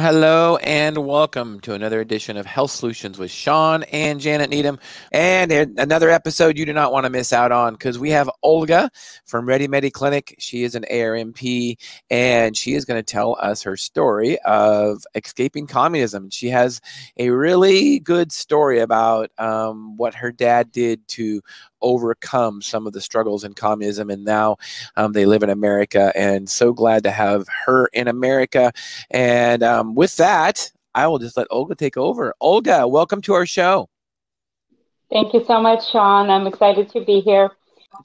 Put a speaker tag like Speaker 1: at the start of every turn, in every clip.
Speaker 1: hello, and welcome to another edition of Health Solutions with Shawn and Janet Needham. And another episode you do not want to miss out on, because we have Olga from Redimedi Clinic. She is an ARMP, and she is going to tell us her story of escaping communism. She has a really good story about what her dad did to overcome some of the struggles in communism, and now they live in America, and so glad to have her in America. And with that, I will just let Olga take over. Olga, welcome to our show.
Speaker 2: Thank you so much, Shawn. I'm excited to be here.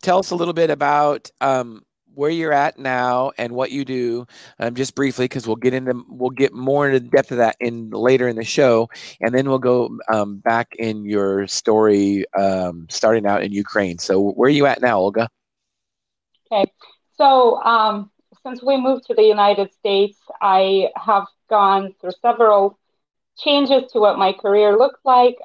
Speaker 1: Tell us a little bit about where you're at now and what you do, just briefly, because we'll get more into the depth of that later in the show, and then we'll go back in your story, starting out in Ukraine. So where are you at now, Olga?
Speaker 2: Okay, so since we moved to the United States, I have gone through several changes to what my career looked like.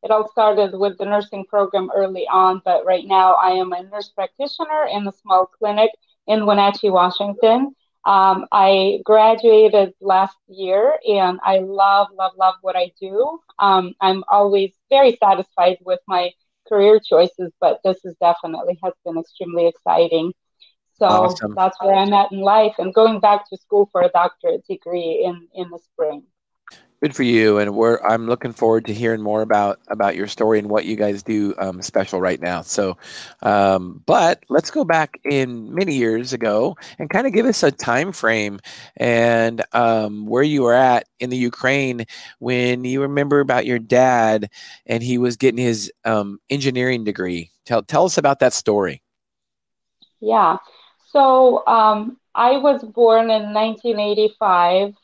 Speaker 2: It all started with the nursing program early on, but right now I am a nurse practitioner in a small clinic in Wenatchee, Washington. I graduated last year, and I love what I do. I'm always very satisfied with my career choices, but this has definitely been extremely exciting. So
Speaker 1: Awesome.
Speaker 2: That's where I'm at in life, and going back to school for a doctorate degree in the spring.
Speaker 1: Good for you, and I'm looking forward to hearing more about your story and what you guys do special right now. So, but let's go back in many years ago and kind of give us a time frame and where you were at in the Ukraine when you remember about your dad and he was getting his engineering degree. Tell us about that story.
Speaker 2: Yeah. So I was born in 1985.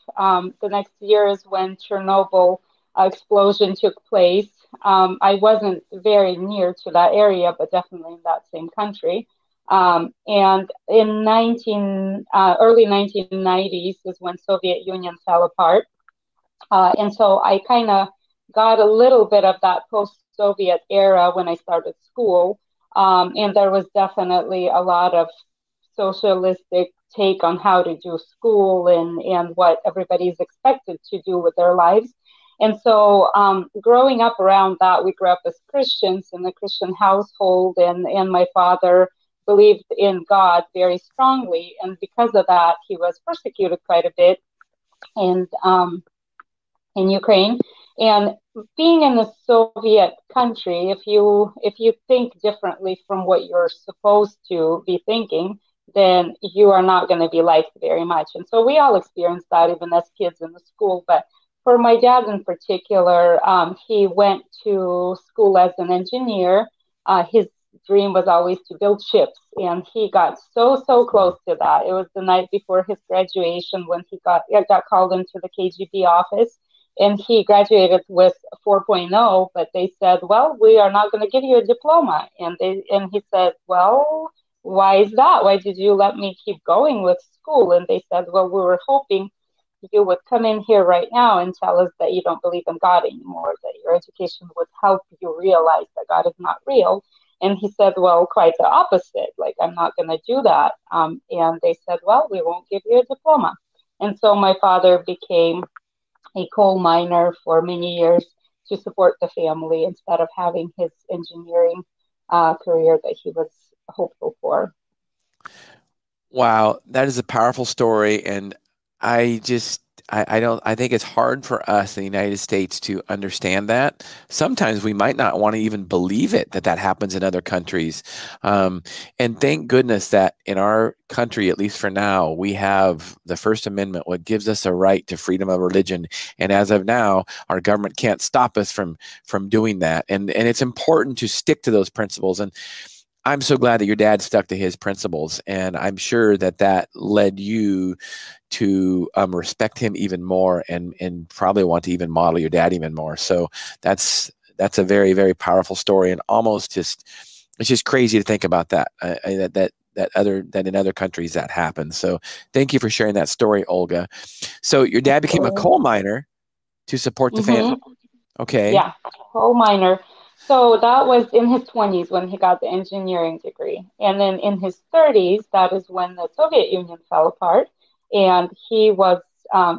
Speaker 2: The next year is when Chernobyl explosion took place. I wasn't very near to that area, but definitely in that same country. And in early 1990s is when Soviet Union fell apart. And so I kind of got a little bit of that post-Soviet era when I started school. And there was definitely a lot of socialistic take on how to do school and what everybody's expected to do with their lives. And so growing up around that, we grew up as Christians in a Christian household, and my father believed in God very strongly. And because of that, he was persecuted quite a bit in Ukraine. And being in a Soviet country, if you think differently from what you're supposed to be thinking, then you are not going to be liked very much. And so we all experienced that even as kids in the school. But for my dad in particular, he went to school as an engineer. His dream was always to build ships, and he got so close to that. It was the night before his graduation when he got called into the KGB office, and he graduated with 4.0, but they said, well, we are not going to give you a diploma. And he said, well, why is that? Why did you let me keep going with school? And they said, well, we were hoping you would come in here right now and tell us that you don't believe in God anymore, that your education would help you realize that God is not real. And he said, well, quite the opposite. Like, I'm not going to do that. And they said, well, we won't give you a diploma. And so my father became a coal miner for many years to support the family instead of having his engineering career that he was hopeful for.
Speaker 1: Wow, that is a powerful story, and I think it's hard for us in the United States to understand that. Sometimes we might not want to even believe it that happens in other countries. And thank goodness that in our country, at least for now, we have the First Amendment, what gives us a right to freedom of religion. And as of now, our government can't stop us from doing that. And it's important to stick to those principles. And I'm so glad that your dad stuck to his principles, and I'm sure that led you to respect him even more and probably want to even model your dad even more. So that's a very, very powerful story, and almost it's just crazy to think about that that in other countries that happens. So thank you for sharing that story, Olga. So your dad became a coal miner to support the family. Okay.
Speaker 2: Yeah, coal miner. So that was in his 20s when he got the engineering degree. And then in his 30s, that is when the Soviet Union fell apart. And he was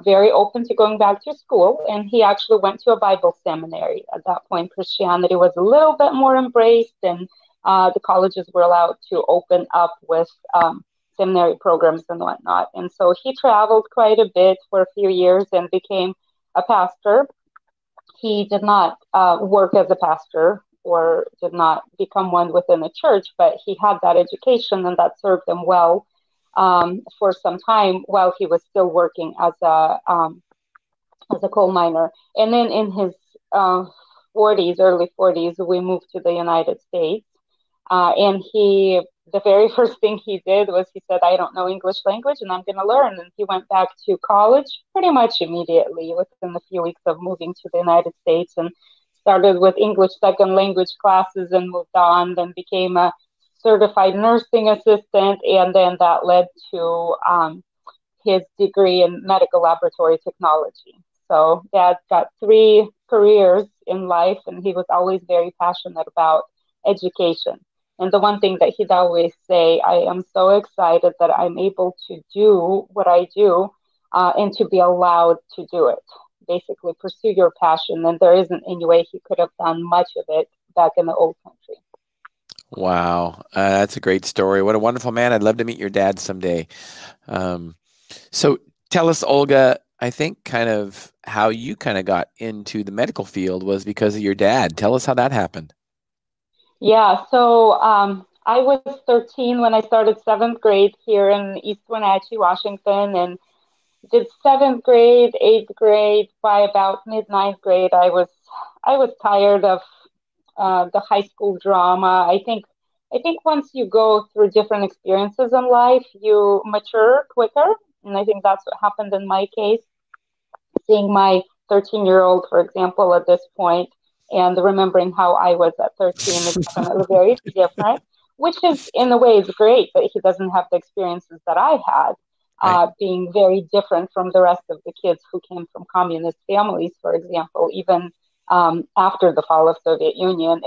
Speaker 2: very open to going back to school, and he actually went to a Bible seminary. At that point, Christianity was a little bit more embraced, and the colleges were allowed to open up with seminary programs and whatnot. And so he traveled quite a bit for a few years and became a pastor. He did not work as a pastor or did not become one within the church, but he had that education, and that served him well for some time while he was still working as a coal miner. And then in his 40s, early 40s, we moved to the United States. And the very first thing he did was he said, I don't know English language and I'm going to learn. And he went back to college pretty much immediately within a few weeks of moving to the United States, and started with English second language classes and moved on, then became a certified nursing assistant. And then that led to his degree in medical laboratory technology. So Dad got 3 careers in life, and he was always very passionate about education. And the one thing that he'd always say, I am so excited that I'm able to do what I do and to be allowed to do it. Basically, pursue your passion. And there isn't any way he could have done much of it back in the old country.
Speaker 1: Wow. That's a great story. What a wonderful man. I'd love to meet your dad someday. So tell us, Olga, I think kind of how you kind of got into the medical field was because of your dad. Tell us how that happened.
Speaker 2: Yeah, so I was 13 when I started 7th grade here in East Wenatchee, Washington, and did 7th grade, 8th grade. By about mid-9th grade, I was tired of the high school drama. I think once you go through different experiences in life, you mature quicker, and I think that's what happened in my case. Seeing my 13-year-old, for example, at this point, and remembering how I was at 13 is definitely very different, which is, in a way, is great, but he doesn't have the experiences that I had,
Speaker 1: Right.
Speaker 2: being very different from the rest of the kids who came from communist families, for example. Even after the fall of Soviet Union,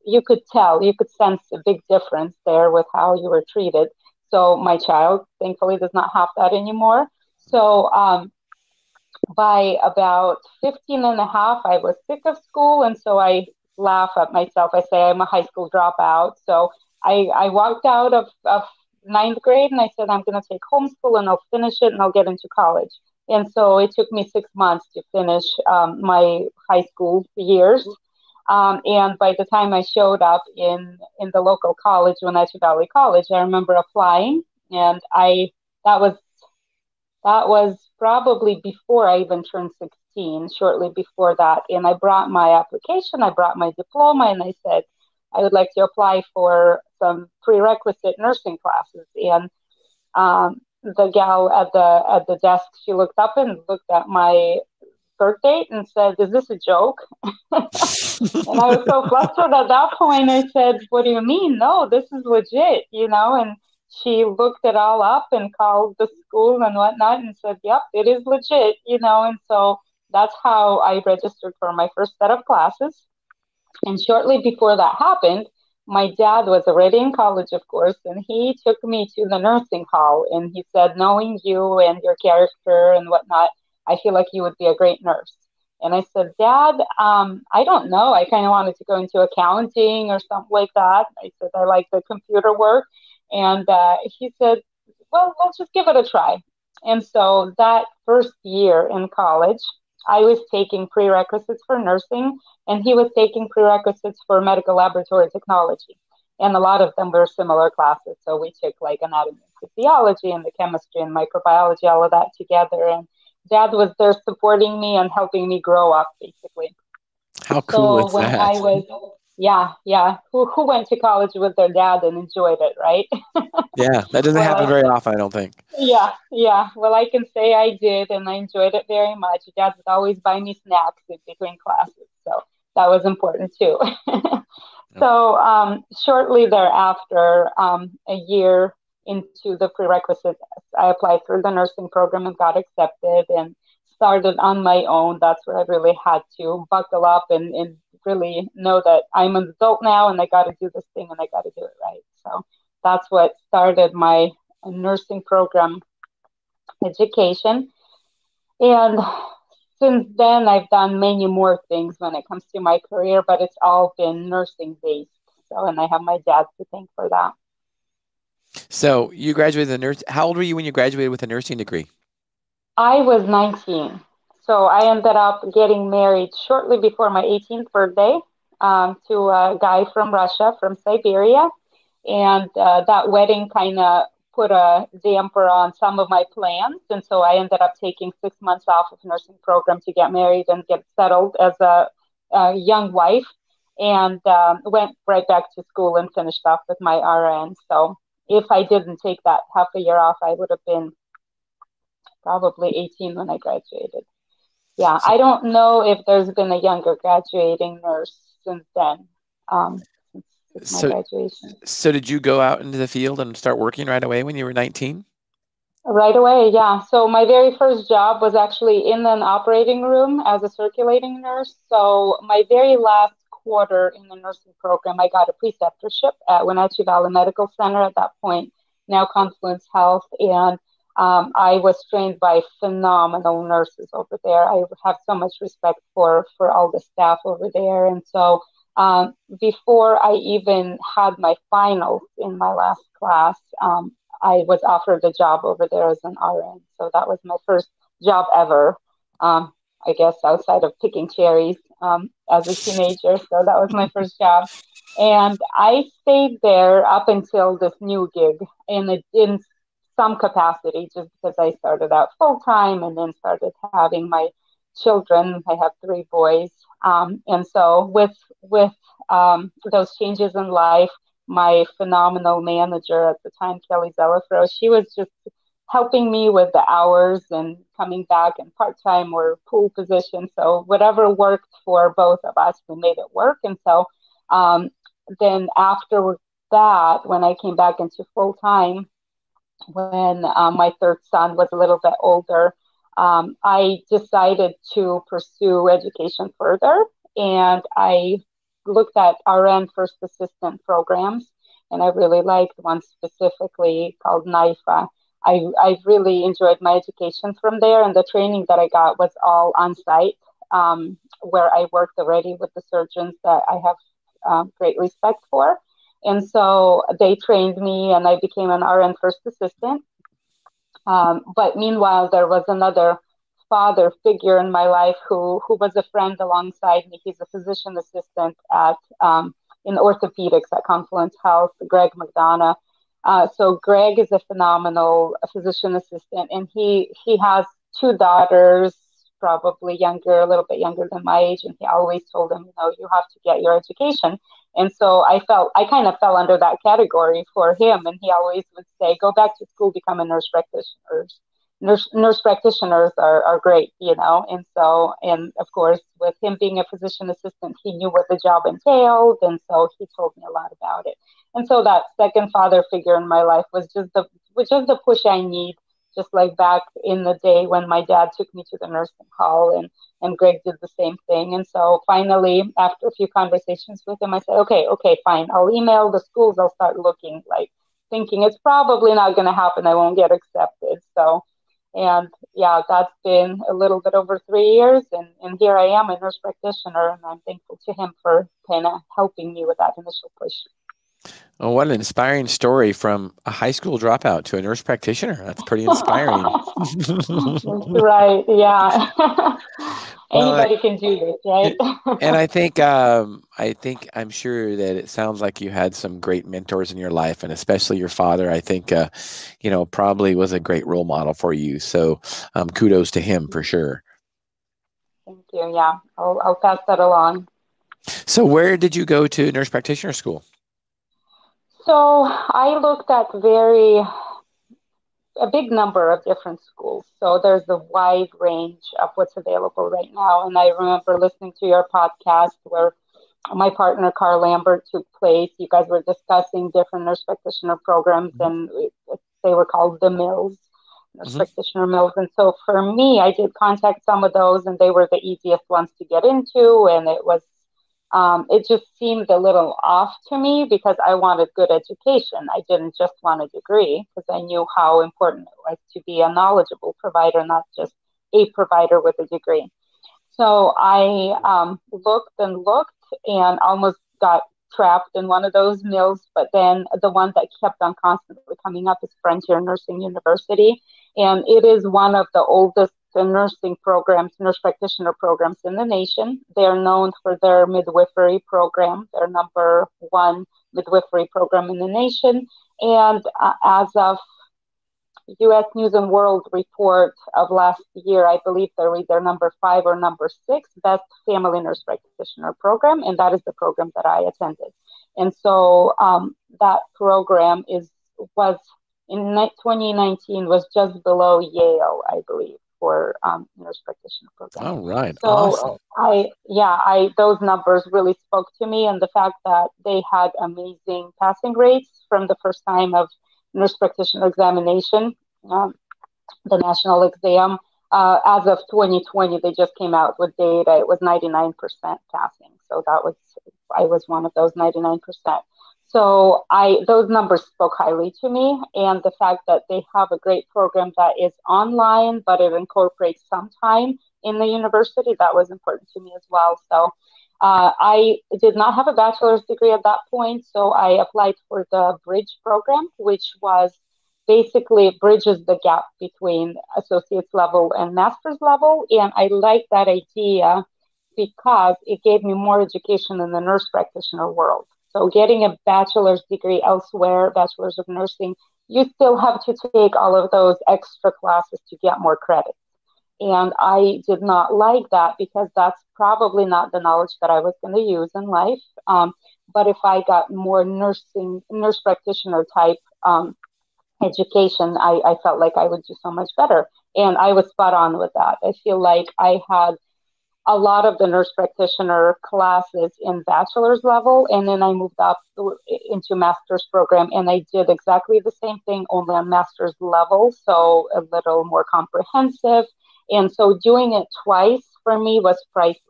Speaker 2: you could sense a big difference there with how you were treated. So my child, thankfully, does not have that anymore. So by about 15 and a half, I was sick of school. And so I laugh at myself. I say I'm a high school dropout. So I walked out of 9th grade and I said, I'm going to take homeschool and I'll finish it and I'll get into college. And so it took me 6 months to finish my high school years. And by the time I showed up in the local college, Wenatchee Valley College, I remember applying, and that was probably before I even turned 16, shortly before that. And I brought my application, I brought my diploma, and I said, I would like to apply for some prerequisite nursing classes. And the gal at the desk, she looked up and looked at my birth date and said, is this a joke? And I was so flustered at that point. I said, what do you mean? No, this is legit, And she looked it all up and called the school and whatnot and said, yep, it is legit, And so that's how I registered for my first set of classes. And shortly before that happened, my dad was already in college, of course, and he took me to the nursing hall. And he said, knowing you and your character and whatnot, I feel like you would be a great nurse. And I said, Dad, I don't know. I kind of wanted to go into accounting or something like that. I said, I like the computer work. And he said, well, let's just give it a try. And so that first year in college, I was taking prerequisites for nursing, and he was taking prerequisites for medical laboratory technology. And a lot of them were similar classes. So we took like anatomy and physiology and the chemistry and microbiology, all of that together. And Dad was there supporting me and helping me grow up, basically.
Speaker 1: How cool is
Speaker 2: when
Speaker 1: that?
Speaker 2: I was, yeah. Who went to college with their dad and enjoyed it, right?
Speaker 1: Yeah, that doesn't happen very often, I don't think.
Speaker 2: Yeah. Well, I can say I did, and I enjoyed it very much. Dad would always buy me snacks in between classes, so that was important too. So shortly thereafter, a year into the prerequisites, I applied for the nursing program and got accepted and started on my own. That's where I really had to buckle up and really know that I'm an adult now and I got to do this thing and I got to do it right. So that's what started my nursing program education. And since then, I've done many more things when it comes to my career, but it's all been nursing based. So, and I have my dad to thank for that.
Speaker 1: So you graduated with a nurse. How old were you when you graduated with a nursing degree?
Speaker 2: I was 19. So I ended up getting married shortly before my 18th birthday to a guy from Russia, from Siberia. And that wedding kind of put a damper on some of my plans. And so I ended up taking 6 months off of nursing program to get married and get settled as a young wife, and went right back to school and finished off with my RN. So if I didn't take that half a year off, I would have been probably 18 when I graduated. Yeah,
Speaker 1: So,
Speaker 2: I don't know if there's been a younger graduating nurse since then, since my
Speaker 1: so,
Speaker 2: graduation.
Speaker 1: so did you go out into the field and start working right away when you were 19?
Speaker 2: Right away, yeah. So my very first job was actually in an operating room as a circulating nurse. So my very last quarter in the nursing program, I got a preceptorship at Wenatchee Valley Medical Center at that point, now Confluence Health. And I was trained by phenomenal nurses over there. I have so much respect for all the staff over there. And so before I even had my finals in my last class, I was offered a job over there as an RN. So that was my first job ever, I guess, outside of picking cherries as a teenager. So that was my first job. And I stayed there up until this new gig in some capacity, just because I started out full time and then started having my children. I have three boys. And so with those changes in life, my phenomenal manager at the time, Kelly Zelafro, she was just helping me with the hours and coming back in part time or pool position. So whatever worked for both of us, we made it work. And so then after that, when I came back into full time, when my third son was a little bit older, I decided to pursue education further. And I looked at RN first assistant programs, and I really liked one specifically called NIFA. I really enjoyed my education from there, and the training that I got was all on site, where I worked already with the surgeons that I have great respect for. And so they trained me, and I became an RN first assistant. But meanwhile, there was another father figure in my life who was a friend alongside me. He's a physician assistant at in orthopedics at Confluence Health, Greg McDonough. So Greg is a phenomenal physician assistant, and he has two daughters, probably younger, a little bit younger than my age, and he always told them, you have to get your education. And so I kind of fell under that category for him. And he always would say, go back to school, become a nurse practitioner. Nurse practitioners are great, And so, and of course, with him being a physician assistant, he knew what the job entailed. And so he told me a lot about it. And so that second father figure in my life was just the push I need, just like back in the day when my dad took me to the nursing hall, and Greg did the same thing. And so finally, after a few conversations with him, I said, okay, fine. I'll email the schools. I'll start looking, like thinking it's probably not going to happen. I won't get accepted. So, and yeah, that's been a little bit over 3 years. And here I am, a nurse practitioner, and I'm thankful to him for kind of helping me with that initial push.
Speaker 1: Oh, what an inspiring story from a high school dropout to a nurse practitioner. That's pretty inspiring.
Speaker 2: That's right. Yeah.
Speaker 1: Well,
Speaker 2: Anybody can do this, right?
Speaker 1: and I think I'm sure that it sounds like you had some great mentors in your life, and especially your father. I think, probably was a great role model for you. So, kudos to him for sure.
Speaker 2: Thank you. Yeah, I'll pass that along.
Speaker 1: So, where did you go to nurse practitioner school?
Speaker 2: So I looked at a big number of different schools. So there's a wide range of what's available right now. And I remember listening to your podcast where my partner, Karl Lambert, took place. You guys were discussing different nurse practitioner programs, and they were called the mills, nurse practitioner mills. And so for me, I did contact some of those, and they were the easiest ones to get into. And it just seemed a little off to me because I wanted good education. I didn't just want a degree, because I knew how important it was to be a knowledgeable provider, not just a provider with a degree. So I looked and looked and almost got trapped in one of those mills. But then the one that kept on constantly coming up is Frontier Nursing University. And it is one of the oldest nursing programs, nurse practitioner programs in the nation. They're known for their midwifery program, their number one midwifery program in the nation. And as of U.S. News and World Report of last year, I believe they're either number 5 or number 6 best family nurse practitioner program, and that is the program that I attended. And so that program was in 2019 was just below Yale, I believe, for nurse practitioner program.
Speaker 1: All right,
Speaker 2: so
Speaker 1: awesome.
Speaker 2: Those numbers really spoke to me, and the fact that they had amazing passing rates from the first time of nurse practitioner examination, the national exam. As of 2020, they just came out with data. It was 99% passing. So I was one of those 99%. So those numbers spoke highly to me, and the fact that they have a great program that is online, but it incorporates some time in the university, that was important to me as well. So I did not have a bachelor's degree at that point, so I applied for the bridge program, which was basically bridges the gap between associate's level and master's level. And I liked that idea because it gave me more education in the nurse practitioner world. So getting a bachelor's degree elsewhere, bachelor's of nursing, you still have to take all of those extra classes to get more credit. And I did not like that because that's probably not the knowledge that I was going to use in life. But if I got more nurse practitioner type education, I felt like I would do so much better. And I was spot on with that. I feel like I had a lot of the nurse practitioner classes in bachelor's level, and then I moved up into master's program, and I did exactly the same thing, only on master's level, so a little more comprehensive. And so doing it twice for me was priceless.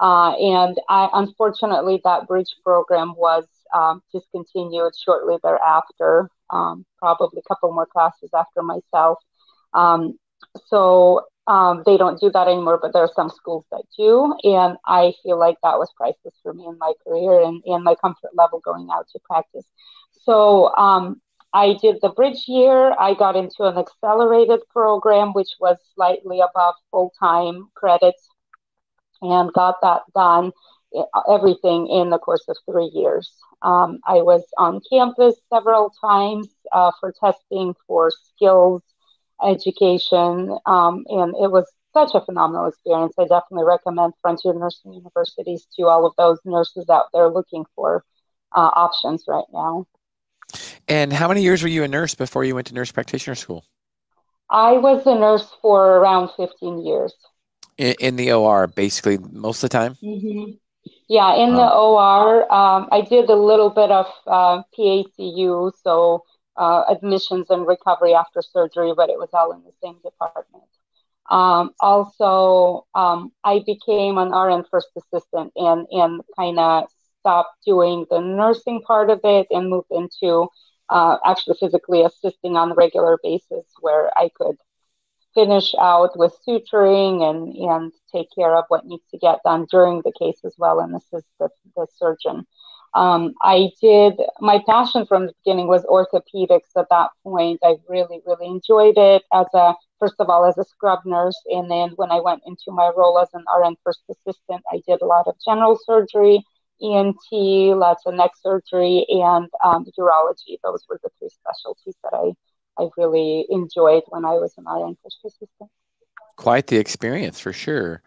Speaker 2: Unfortunately, that bridge program was discontinued shortly thereafter, probably a couple more classes after myself. They don't do that anymore, but there are some schools that do. And I feel like that was priceless for me in my career and my comfort level going out to practice. So I did the bridge year. I got into an accelerated program, which was slightly above full-time credits, and got that done, everything in the course of 3 years. I was on campus several times for testing for skills education, and it was such a phenomenal experience. I definitely recommend Frontier Nursing Universities to all of those nurses out there looking for options right now.
Speaker 1: And how many years were you a nurse before you went to nurse practitioner school?
Speaker 2: I was a nurse for around 15 years.
Speaker 1: In the OR, basically, most of the time?
Speaker 2: Mm-hmm. Yeah, in the OR, I did a little bit of PACU, so admissions and recovery after surgery, but it was all in the same department. I became an RN first assistant and kind of stopped doing the nursing part of it and moved into actually physically assisting on a regular basis, where I could finish out with suturing and take care of what needs to get done during the case as well and assist the surgeon. My passion from the beginning was orthopedics at that point. I really, really enjoyed it first of all, as a scrub nurse. And then when I went into my role as an RN first assistant, I did a lot of general surgery, ENT, lots of neck surgery, and urology. Those were the 3 specialties that I really enjoyed when I was an RN first assistant.
Speaker 1: Quite the experience, for sure.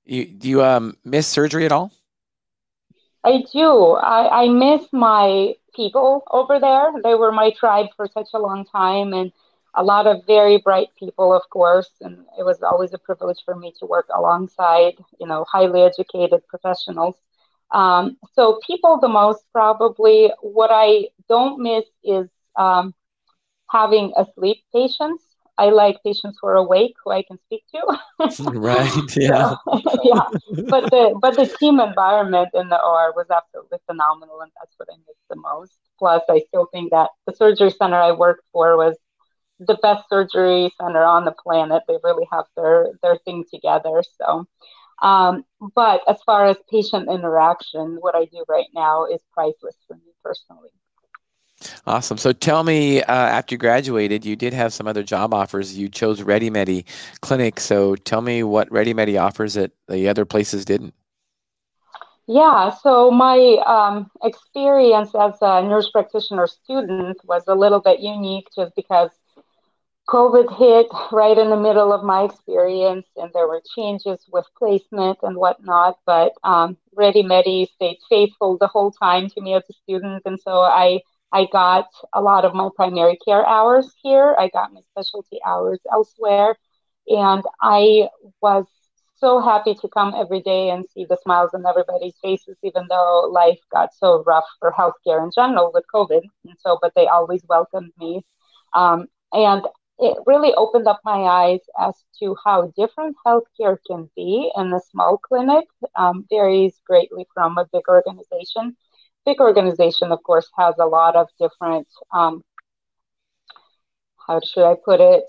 Speaker 1: Do you miss surgery at all?
Speaker 2: I do. I miss my people over there. They were my tribe for such a long time, and a lot of very bright people, of course. And it was always a privilege for me to work alongside, highly educated professionals. So people the most, probably. What I don't miss is having asleep patients. I like patients who are awake, who I can speak to.
Speaker 1: Right. Yeah.
Speaker 2: Yeah. But the team environment in the OR was absolutely phenomenal, and that's what I missed the most. Plus, I still think that the surgery center I worked for was the best surgery center on the planet. They really have their thing together. So, but as far as patient interaction, what I do right now is priceless for me personally.
Speaker 1: Awesome. So tell me, after you graduated, you did have some other job offers. You chose Redimedi Clinic. So tell me what Redimedi offers that the other places didn't.
Speaker 2: Yeah, so my experience as a nurse practitioner student was a little bit unique just because COVID hit right in the middle of my experience, and there were changes with placement and whatnot. But Redimedi stayed faithful the whole time to me as a student, and so I got a lot of my primary care hours here. I got my specialty hours elsewhere, and I was so happy to come every day and see the smiles on everybody's faces, even though life got so rough for healthcare in general with COVID. And so, but they always welcomed me. And it really opened up my eyes as to how different healthcare can be in a small clinic. Varies greatly from a big organization. Big organization, of course, has a lot of different, how should I put it,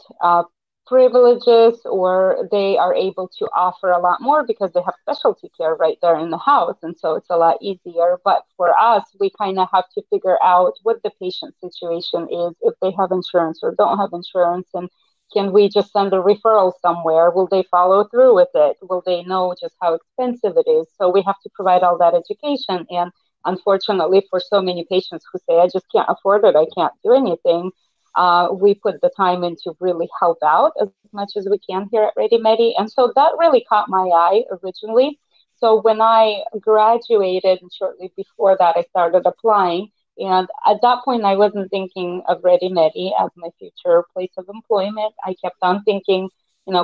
Speaker 2: privileges, or they are able to offer a lot more because they have specialty care right there in the house. And so it's a lot easier. But for us, we kind of have to figure out what the patient situation is, if they have insurance or don't have insurance. And can we just send a referral somewhere? Will they follow through with it? Will they know just how expensive it is? So we have to provide all that education. And unfortunately, for so many patients who say, I just can't afford it, I can't do anything, we put the time in to really help out as much as we can here at Redimedi. And so that really caught my eye originally. So when I graduated and shortly before that, I started applying. And at that point, I wasn't thinking of Redimedi as my future place of employment. I kept on thinking,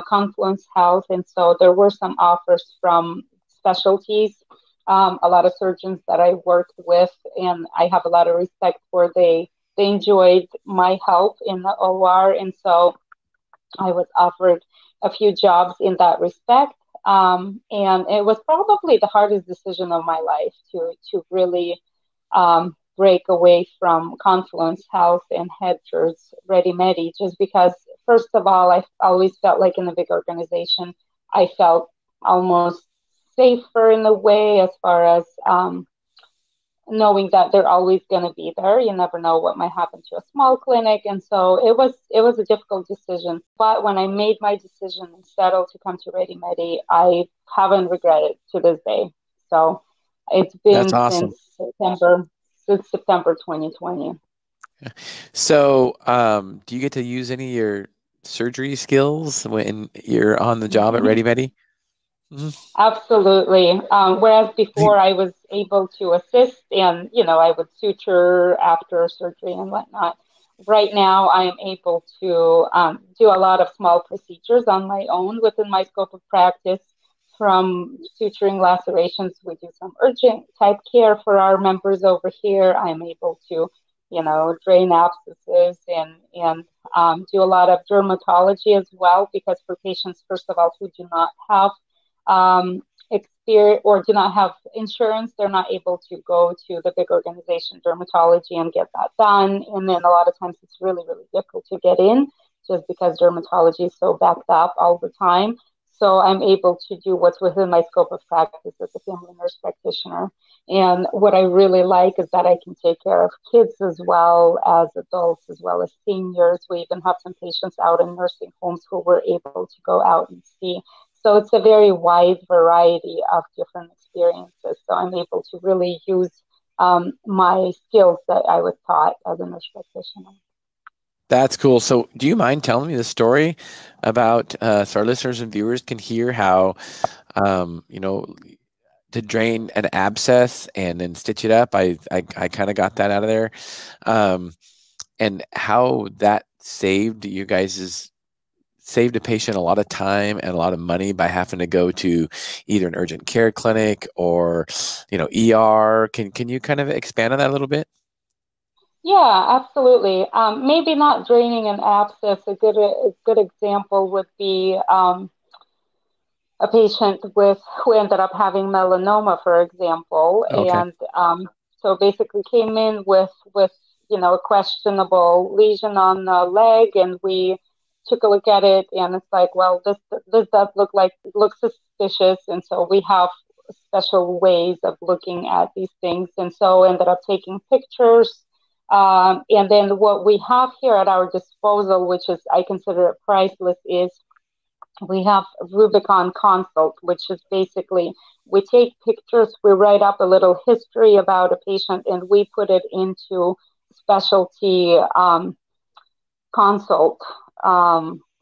Speaker 2: Confluence Health. And so there were some offers from specialties, a lot of surgeons that I worked with, and I have a lot of respect for. They enjoyed my help in the OR, and so I was offered a few jobs in that respect. And it was probably the hardest decision of my life to really break away from Confluence Health and head towards Redimedi, just because, first of all, I always felt like in a big organization, I felt almost safer in a way as far as knowing that they're always going to be there. You never know what might happen to a small clinic. And so it was a difficult decision. But when I made my decision and settled to come to Redimedi, I haven't regretted to this day. So it's
Speaker 1: That's
Speaker 2: been
Speaker 1: awesome.
Speaker 2: since September 2020.
Speaker 1: So, do you get to use any of your surgery skills when you're on the job at Redimedi? Mhm.
Speaker 2: Absolutely. Whereas before I was able to assist and, I would suture after surgery and whatnot. Right now, I am able to do a lot of small procedures on my own within my scope of practice. From suturing lacerations, we do some urgent type care for our members over here. I'm able to, drain abscesses and do a lot of dermatology as well, because for patients, first of all, who do not have experience or do not have insurance, they're not able to go to the big organization dermatology and get that done. And then a lot of times it's really, really difficult to get in just because dermatology is so backed up all the time. So I'm able to do what's within my scope of practice as a family nurse practitioner. And what I really like is that I can take care of kids as well as adults, as well as seniors. We even have some patients out in nursing homes who we're able to go out and see. So it's a very wide variety of different experiences. So I'm able to really use my skills that I was taught as a nurse practitioner.
Speaker 1: That's cool. So, do you mind telling me the story about so our listeners and viewers can hear how, you know, to drain an abscess and then stitch it up? I kind of got that out of there, um, and how that saved a patient a lot of time and a lot of money by having to go to either an urgent care clinic or, ER. Can you kind of expand on that a little bit?
Speaker 2: Yeah, absolutely. Maybe not draining an abscess. A good example would be a patient who ended up having melanoma, for example,
Speaker 1: Okay.
Speaker 2: and so basically came in with a questionable lesion on the leg, and we took a look at it, and it's like, well, this does look suspicious, and so we have special ways of looking at these things, and so ended up taking pictures. And then what we have here at our disposal, which is I consider it priceless, is we have Rubicon Consult, which is basically we take pictures, we write up a little history about a patient, and we put it into specialty consult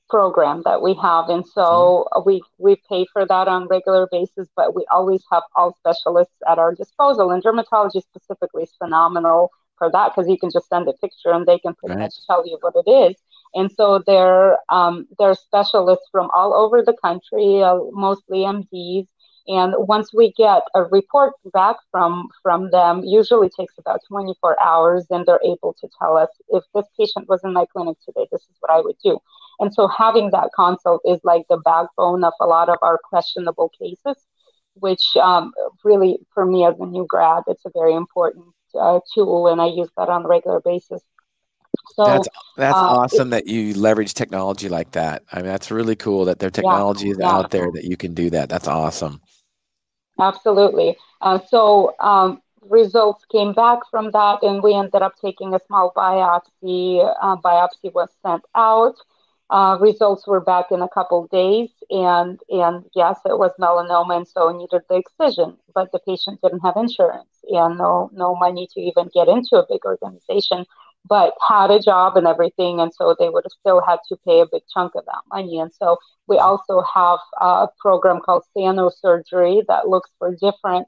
Speaker 2: program that we have. And so we pay for that on a regular basis, but we always have all specialists at our disposal. And dermatology specifically is phenomenal for that, because you can just send a picture and they can pretty much tell you what it is. And so they're specialists from all over the country, mostly MDs. And once we get a report back from them, usually takes about 24 hours, and they're able to tell us, if this patient was in my clinic today, this is what I would do. And so having that consult is like the backbone of a lot of our questionable cases, which really, for me as a new grad, it's a very important tool, and I use that on a regular basis. So
Speaker 1: that's awesome that you leverage technology like that. I mean, that's really cool that their technology is out there that you can do that. That's awesome.
Speaker 2: Absolutely. So results came back from that, and we ended up taking a small biopsy. Biopsy was sent out. Results were back in a couple days, and yes, it was melanoma, and so needed the excision. But the patient didn't have insurance and no money to even get into a big organization, but had a job and everything, and so they would have still had to pay a big chunk of that money. And so we also have a program called Sano Surgery that looks for different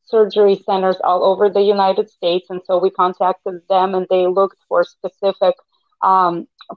Speaker 2: surgery centers all over the United States. And so we contacted them, and they looked for specific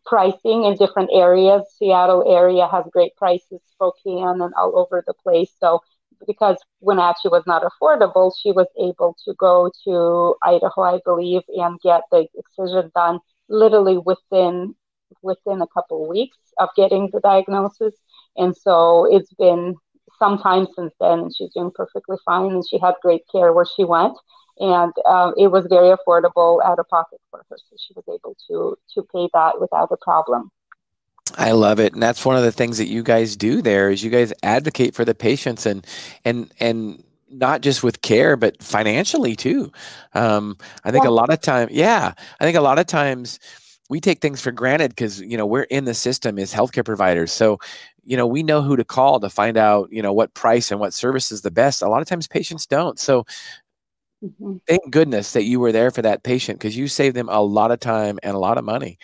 Speaker 2: pricing in different areas. Seattle area has great prices, Spokane, and all over the place. So because Wenatchee was not affordable, she was able to go to Idaho, I believe, and get the excision done literally within a couple of weeks of getting the diagnosis. And so it's been some time since then, and she's doing perfectly fine, and she had great care where she went. And it was very affordable out of pocket for her, so she was able to pay that without a problem.
Speaker 1: I love it, and that's one of the things that you guys do there is you guys advocate for the patients and not just with care, but financially too. I think a lot of times we take things for granted because we're in the system as healthcare providers, so we know who to call to find out what price and what service is the best. A lot of times patients don't, so. Thank goodness that you were there for that patient, because you saved them a lot of time and a lot of money.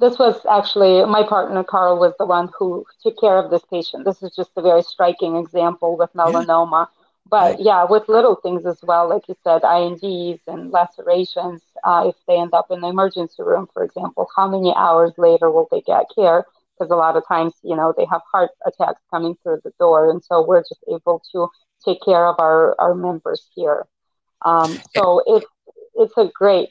Speaker 2: This was actually my partner, Karl, was the one who took care of this patient. This is just a very striking example with melanoma. But with little things as well, like you said, INDs and lacerations, if they end up in the emergency room, for example, how many hours later will they get care? Because a lot of times, they have heart attacks coming through the door. And so we're just able to take care of our members here. So it's a great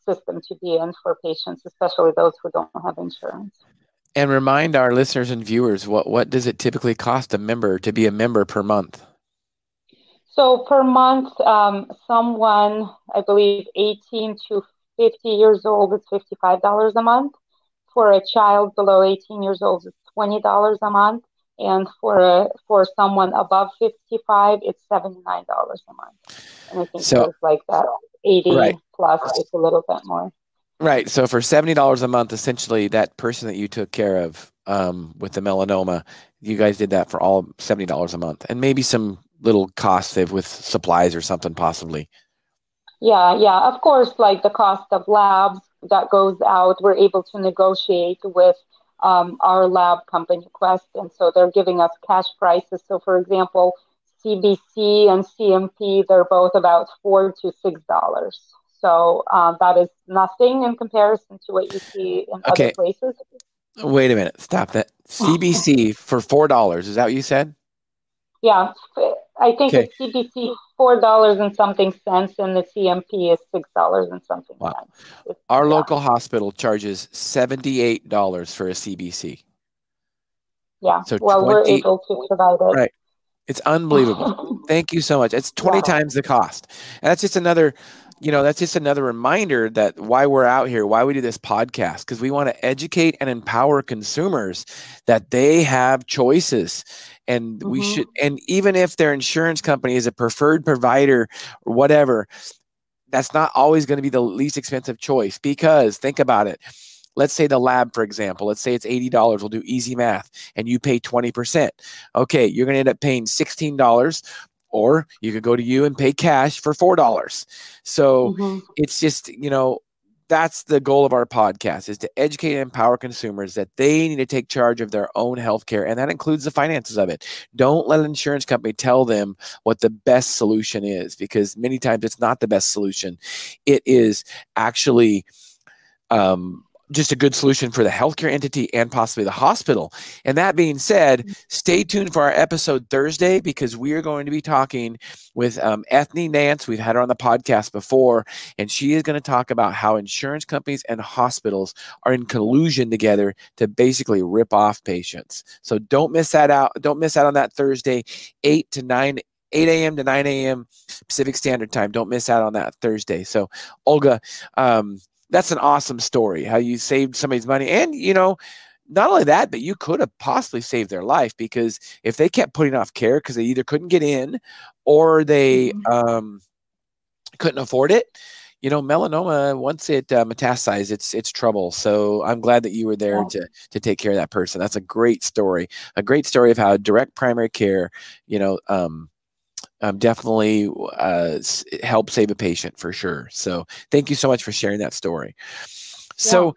Speaker 2: system to be in for patients, especially those who don't have insurance.
Speaker 1: And remind our listeners and viewers, what does it typically cost a member to be a member per month?
Speaker 2: So per month, someone, I believe 18 to 50 years old, it's $55 a month. For a child below 18 years old, it's $20 a month. And for someone above 55, it's $79 a month. And I think so, like that 80 plus, it's a little bit more.
Speaker 1: Right. So for $70 a month, essentially that person that you took care of with the melanoma, you guys did that for all $70 a month, and maybe some little costs with supplies or something possibly.
Speaker 2: Yeah. Of course, like the cost of labs that goes out, we're able to negotiate with our lab company, Quest, and so they're giving us cash prices. So, for example, CBC and CMP, they're both about $4 to $6. So that is nothing in comparison to what you see in other places.
Speaker 1: Wait a minute, stop that. CBC for $4, is that what you said?
Speaker 2: Yeah, I think it's CBC $4 and something cents, and the CMP is $6 and something cents.
Speaker 1: Our local hospital charges $78 for a CBC.
Speaker 2: Yeah, so we're able to provide it.
Speaker 1: Right. It's unbelievable. Thank you so much. It's 20 times the cost. And that's just another that's just another reminder that why we're out here, why we do this podcast, because we want to educate and empower consumers that they have choices. And we should, and even if their insurance company is a preferred provider or whatever, that's not always going to be the least expensive choice, because think about it. Let's say the lab, for example, let's say it's $80. We'll do easy math, and you pay 20%. Okay, you're going to end up paying $16, or you could go to you and pay cash for $4. So it's just, that's the goal of our podcast, is to educate and empower consumers that they need to take charge of their own healthcare, and that includes the finances of it. Don't let an insurance company tell them what the best solution is, because many times it's not the best solution. It is actually just a good solution for the healthcare entity and possibly the hospital. And that being said, stay tuned for our episode Thursday, because we are going to be talking with Ethne Nance. We've had her on the podcast before, and she is going to talk about how insurance companies and hospitals are in collusion together to basically rip off patients. So don't miss that out. Don't miss out on that Thursday, 8 a.m. to 9 a.m. Pacific Standard Time. Don't miss out on that Thursday. So, Olga, that's an awesome story, how you saved somebody's money. And, not only that, but you could have possibly saved their life, because if they kept putting off care because they either couldn't get in or they couldn't afford it, melanoma, once it metastasizes, it's trouble. So I'm glad that you were there to take care of that person. That's a great story of how direct primary care, definitely help save a patient for sure. So thank you so much for sharing that story. So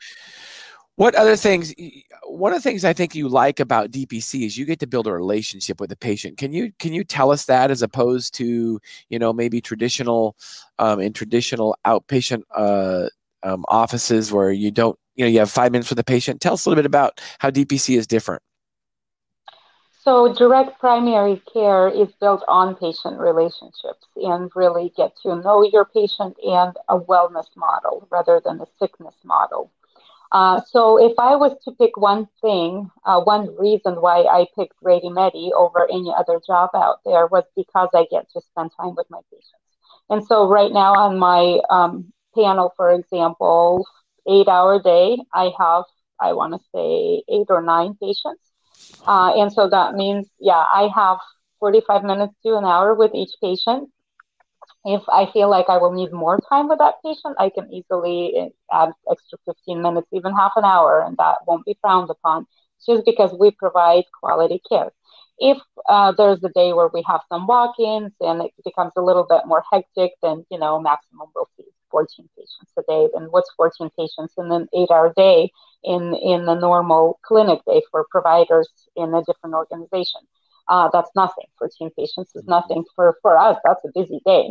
Speaker 1: one of the things I think you like about DPC is you get to build a relationship with the patient. Can you tell us that, as opposed to, maybe traditional outpatient offices where you don't, you have 5 minutes with the patient? Tell us a little bit about how DPC is different.
Speaker 2: So direct primary care is built on patient relationships and really get to know your patient, and a wellness model rather than a sickness model. So if I was to pick one thing, one reason why I picked Redimedi over any other job out there was because I get to spend time with my patients. And so right now on my panel, for example, 8-hour day, I have, I want to say 8 or 9 patients. And so that means, I have 45 minutes to an hour with each patient. If I feel like I will need more time with that patient, I can easily add extra 15 minutes, even half an hour, and that won't be frowned upon, just because we provide quality care. If there's a day where we have some walk-ins and it becomes a little bit more hectic, then, maximum we'll see 14 patients a day. Then what's 14 patients in an 8-hour day in the normal clinic day for providers in a different organization? That's nothing. 14 patients is nothing for us. That's a busy day,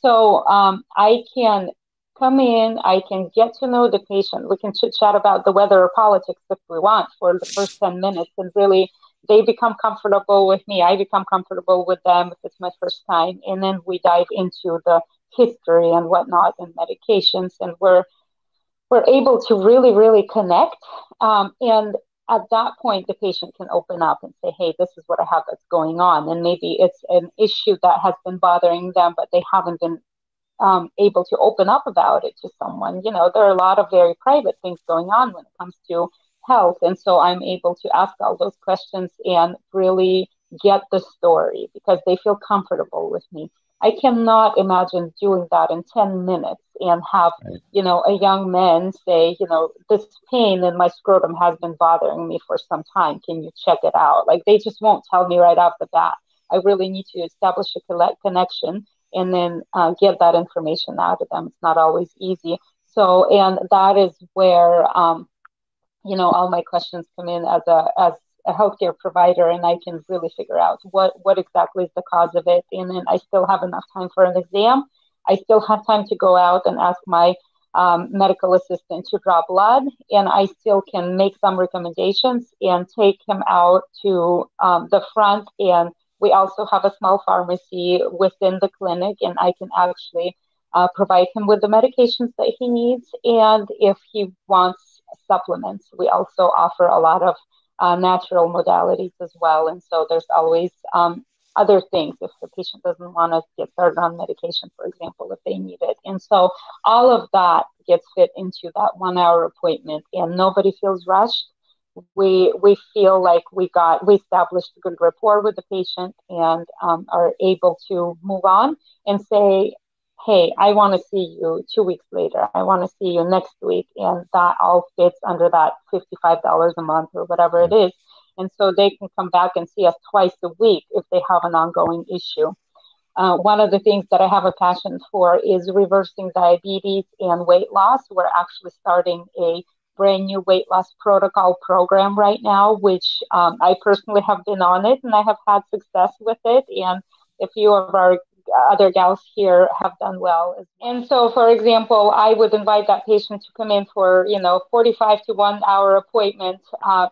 Speaker 2: So I can come in, I can get to know the patient. We can chit chat about the weather or politics if we want for the first 10 minutes, and really they become comfortable with me. I become comfortable with them if it's my first time. And then we dive into the history and whatnot and medications, and we're able to really, really connect. And at that point, the patient can open up and say, hey, this is what I have that's going on. And maybe it's an issue that has been bothering them, but they haven't been able to open up about it to someone. There are a lot of very private things going on when it comes to health. And so I'm able to ask all those questions and really get the story, because they feel comfortable with me. I cannot imagine doing that in 10 minutes and have, a young man say, this pain in my scrotum has been bothering me for some time. Can you check it out? Like, they just won't tell me right off the bat. I really need to establish a connection and then get that information out of them. It's not always easy. So, and that is where, all my questions come in as a healthcare provider, and I can really figure out what exactly is the cause of it. And then I still have enough time for an exam. I still have time to go out and ask my medical assistant to draw blood, and I still can make some recommendations and take him out to the front. And we also have a small pharmacy within the clinic, and I can actually provide him with the medications that he needs. And if he wants supplements, we also offer a lot of natural modalities as well. And so there's always other things if the patient doesn't want to get started on medication, for example, if they need it. And so all of that gets fit into that 1 hour appointment, and nobody feels rushed. We feel like we established a good rapport with the patient, and are able to move on and say, hey, I want to see you 2 weeks later. I want to see you next week. And that all fits under that $55 a month or whatever it is. And so they can come back and see us twice a week if they have an ongoing issue. One of the things that I have a passion for is reversing diabetes and weight loss. We're actually starting a brand new weight loss protocol program right now, which I personally have been on it and I have had success with it. And a few of our other gals here have done well. And so, for example, I would invite that patient to come in for, 45 to 1 hour appointment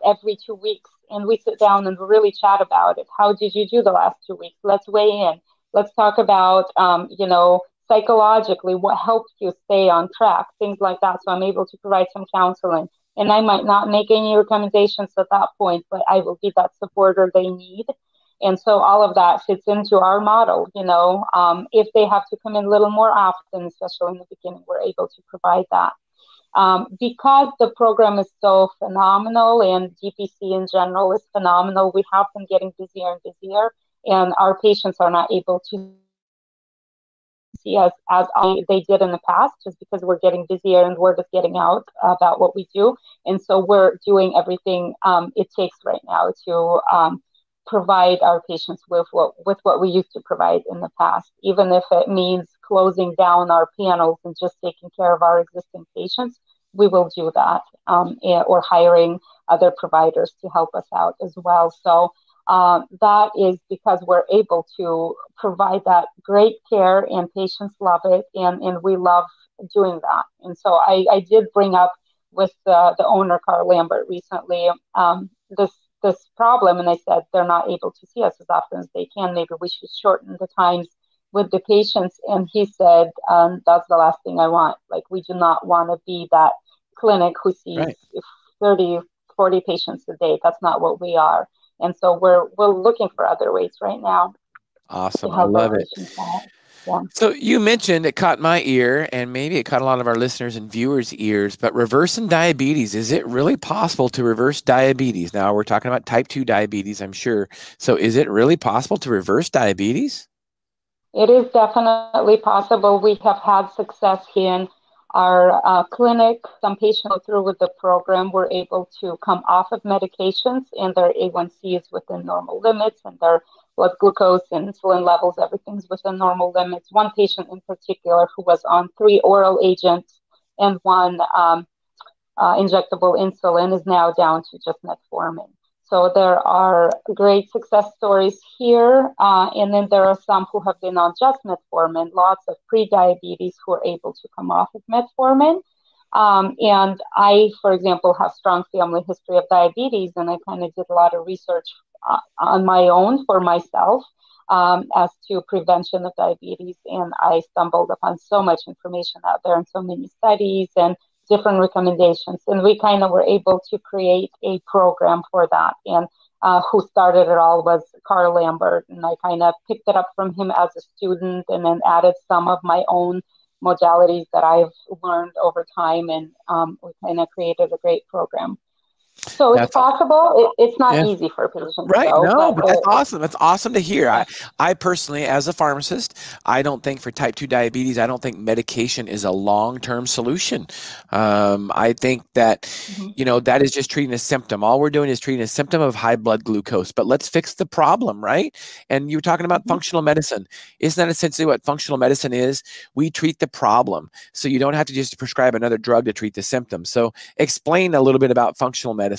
Speaker 2: every 2 weeks. And we sit down and really chat about it. How did you do the last 2 weeks? Let's weigh in. Let's talk about, psychologically, what helped you stay on track, things like that. So I'm able to provide some counseling. And I might not make any recommendations at that point, but I will be that supporter they need. And so all of that fits into our model. If they have to come in a little more often, especially in the beginning, we're able to provide that. Because the program is so phenomenal and DPC in general is phenomenal, we have been getting busier and busier, and our patients are not able to see us as they did in the past, just because we're getting busier and word is getting out about what we do. And so we're doing everything it takes right now to provide our patients with what we used to provide in the past, even if it means closing down our panels and just taking care of our existing patients. We will do that, or hiring other providers to help us out as well. So that is because we're able to provide that great care, and patients love it, and we love doing that. And so I did bring up with the owner, Karl Lambert, recently this problem, and I said they're not able to see us as often as they can. Maybe we should shorten the times with the patients. And he said, that's the last thing I want. Like, we do not want to be that clinic who sees 30, 40 patients a day. That's not what we are. And so we're looking for other ways right now.
Speaker 1: Awesome. I love it.
Speaker 2: Yeah.
Speaker 1: So you mentioned, it caught my ear, and maybe it caught a lot of our listeners and viewers' ears, but reversing diabetes, is it really possible to reverse diabetes? Now, we're talking about type 2 diabetes, I'm sure. So is it really possible to reverse diabetes?
Speaker 2: It is definitely possible. We have had success in our clinic. Some patients go through with the program were able to come off of medications, and their A1C is within normal limits, and their blood glucose and insulin levels, everything's within normal limits. One patient in particular who was on 3 oral agents and 1 injectable insulin is now down to just metformin. So there are great success stories here. And then there are some who have been on just metformin, lots of pre-diabetes who are able to come off of metformin. And I, for example, have strong family history of diabetes, and I kind of did a lot of research on my own for myself as to prevention of diabetes. And I stumbled upon so much information out there and so many studies and different recommendations. And we kind of were able to create a program for that. And who started it all was Karl Lambert. And I kind of picked it up from him as a student and then added some of my own modalities that I've learned over time. And we kind of created a great program. So it's possible. It's not easy for patients.
Speaker 1: Right.
Speaker 2: Though,
Speaker 1: No, but that's awesome. That's awesome to hear.
Speaker 2: Yeah.
Speaker 1: I personally, as a pharmacist, I don't think for type 2 diabetes, I don't think medication is a long-term solution. I think that, that is just treating a symptom. All we're doing is treating a symptom of high blood glucose, but let's fix the problem, right? And you were talking about functional medicine. Isn't that essentially what functional medicine is? We treat the problem. So you don't have to just prescribe another drug to treat the symptom. So explain a little bit about functional medicine.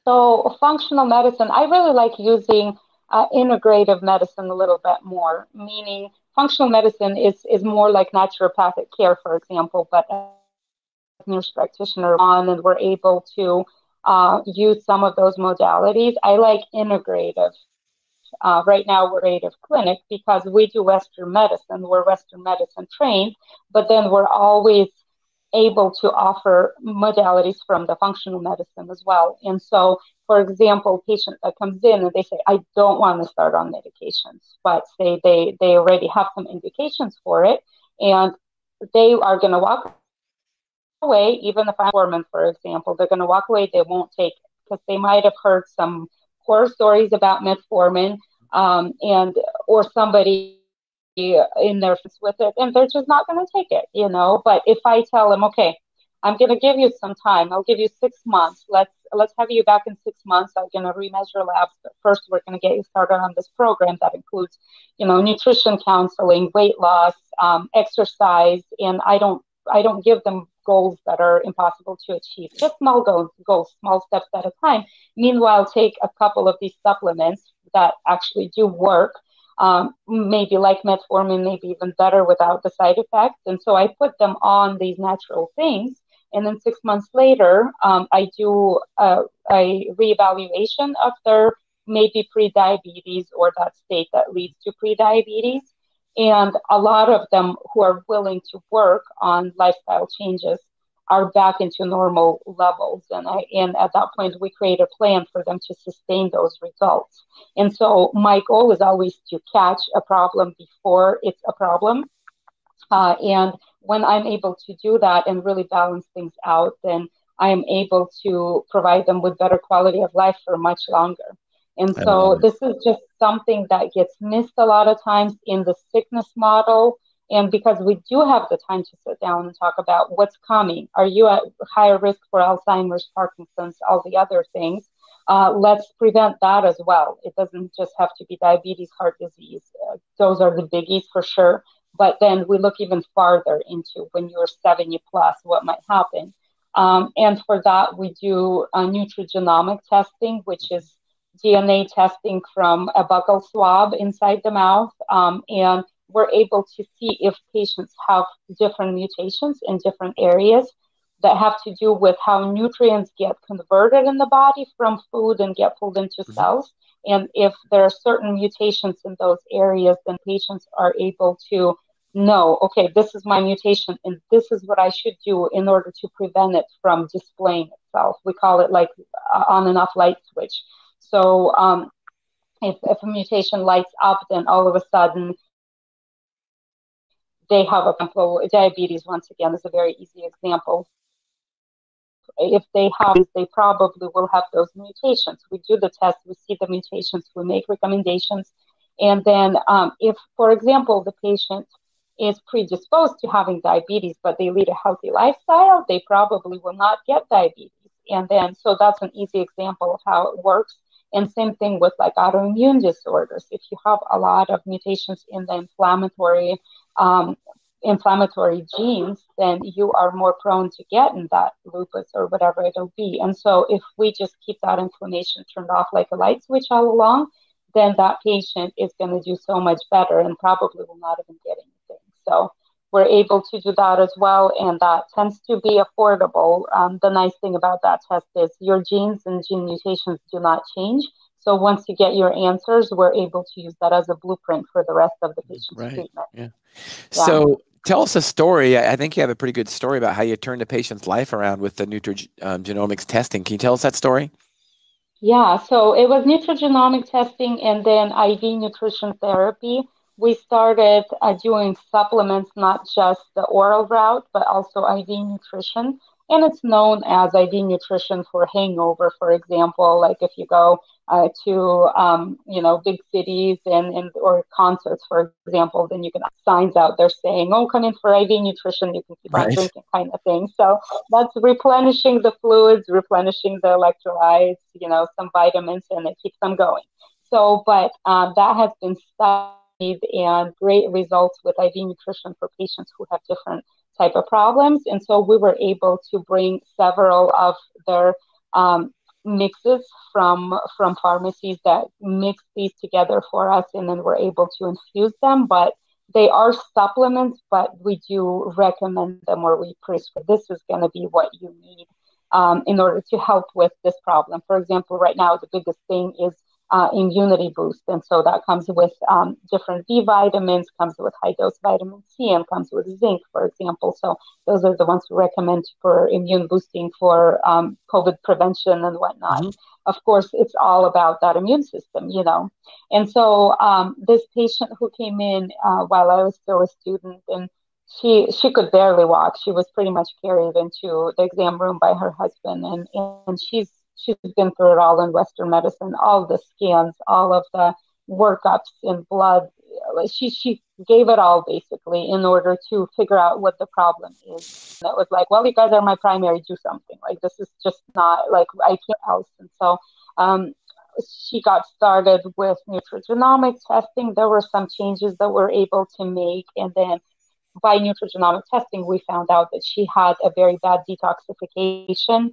Speaker 2: So functional medicine, I really like using integrative medicine a little bit more, meaning functional medicine is more like naturopathic care, for example, but as nurse practitioner on, and we're able to use some of those modalities. I like integrative. Right now we're integrative clinic because we do Western medicine. We're Western medicine trained, but then we're always able to offer modalities from the functional medicine as well. And so, for example, patient that comes in and they say, I don't want to start on medications, but say they already have some indications for it, and they are going to walk away, even if I'm foreman, for example, they're going to walk away, they won't take it because they might have heard some horror stories about metformin, and or somebody in their face with it, and they're just not going to take it, you know. But if I tell them, okay, I'm going to give you some time, I'll give you 6 months, let's have you back in 6 months, I'm going to remeasure labs, but first we're going to get you started on this program that includes, you know, nutrition counseling, weight loss, exercise, and I don't give them goals that are impossible to achieve, just small goals, small steps at a time. Meanwhile, take a couple of these supplements that actually do work, maybe like metformin, maybe even better without the side effects. And so I put them on these natural things. And then 6 months later, I do a reevaluation of their maybe pre-diabetes or that state that leads to pre-diabetes. And a lot of them who are willing to work on lifestyle changes are back into normal levels. And at that point, we create a plan for them to sustain those results. And so my goal is always to catch a problem before it's a problem. And when I'm able to do that and really balance things out, then I am able to provide them with better quality of life for much longer. And so this is just something that gets missed a lot of times in the sickness model. And because we do have the time to sit down and talk about what's coming, are you at higher risk for Alzheimer's, Parkinson's, all the other things? Let's prevent that as well. It doesn't just have to be diabetes, heart disease. Those are the biggies for sure. But then we look even farther into when you're 70 plus, what might happen. And for that, we do nutrigenomic testing, which is DNA testing from a buccal swab inside the mouth. And we're able to see if patients have different mutations in different areas that have to do with how nutrients get converted in the body from food and get pulled into cells. And if there are certain mutations in those areas, then patients are able to know, okay, this is my mutation and this is what I should do in order to prevent it from displaying itself. We call it like on and off light switch. So if a mutation lights up, then all of a sudden they have a example. Diabetes, once again, is a very easy example. If they have, they probably will have those mutations. We do the test, we see the mutations, we make recommendations. And then if, for example, the patient is predisposed to having diabetes, but they lead a healthy lifestyle, they probably will not get diabetes. And then, so that's an easy example of how it works. And same thing with like autoimmune disorders. If you have a lot of mutations in the inflammatory genes, then you are more prone to getting that lupus or whatever it'll be. And so if we just keep that inflammation turned off like a light switch all along, then that patient is going to do so much better and probably will not even get anything. So we're able to do that as well, and that tends to be affordable. The nice thing about that test is your genes and gene mutations do not change. So once you get your answers, we're able to use that as a blueprint for the rest of the patient's treatment.
Speaker 1: Yeah. So tell us a story. I think you have a pretty good story about how you turned a patient's life around with the nutrigenomics testing. Can you tell us that story?
Speaker 2: Yeah, so it was nutrigenomic testing and then IV nutrition therapy. We started doing supplements, not just the oral route, but also IV nutrition. And it's known as IV nutrition for hangover, for example, like if you go to big cities and or concerts, for example, then you can have signs out there saying, oh, come in for IV nutrition, you can keep on drinking kind of thing. So that's replenishing the fluids, replenishing the electrolytes, some vitamins, and it keeps them going. So, but that has been studied and great results with IV nutrition for patients who have different type of problems. And so we were able to bring several of their mixes from pharmacies that mix these together for us, and then we're able to infuse them. But they are supplements, but we do recommend them, or we prescribe this is going to be what you need in order to help with this problem. For example, right now the biggest thing is immunity boost. And so that comes with different B vitamins, comes with high dose vitamin C, and comes with zinc, for example. So those are the ones we recommend for immune boosting for COVID prevention and whatnot.
Speaker 1: Mm-hmm.
Speaker 2: Of course, it's all about that immune system, you know. And so this patient who came in while I was still a student, and she could barely walk. She was pretty much carried into the exam room by her husband, and she's been through it all in Western medicine, all the scans, all of the workups in blood. She gave it all basically in order to figure out what the problem is. And it was like, well, you guys are my primary, do something. Like, this is just not, like, I can't else. And so she got started with nutrigenomic testing. There were some changes that we're able to make. And then by nutrigenomic testing, we found out that she had a very bad detoxification,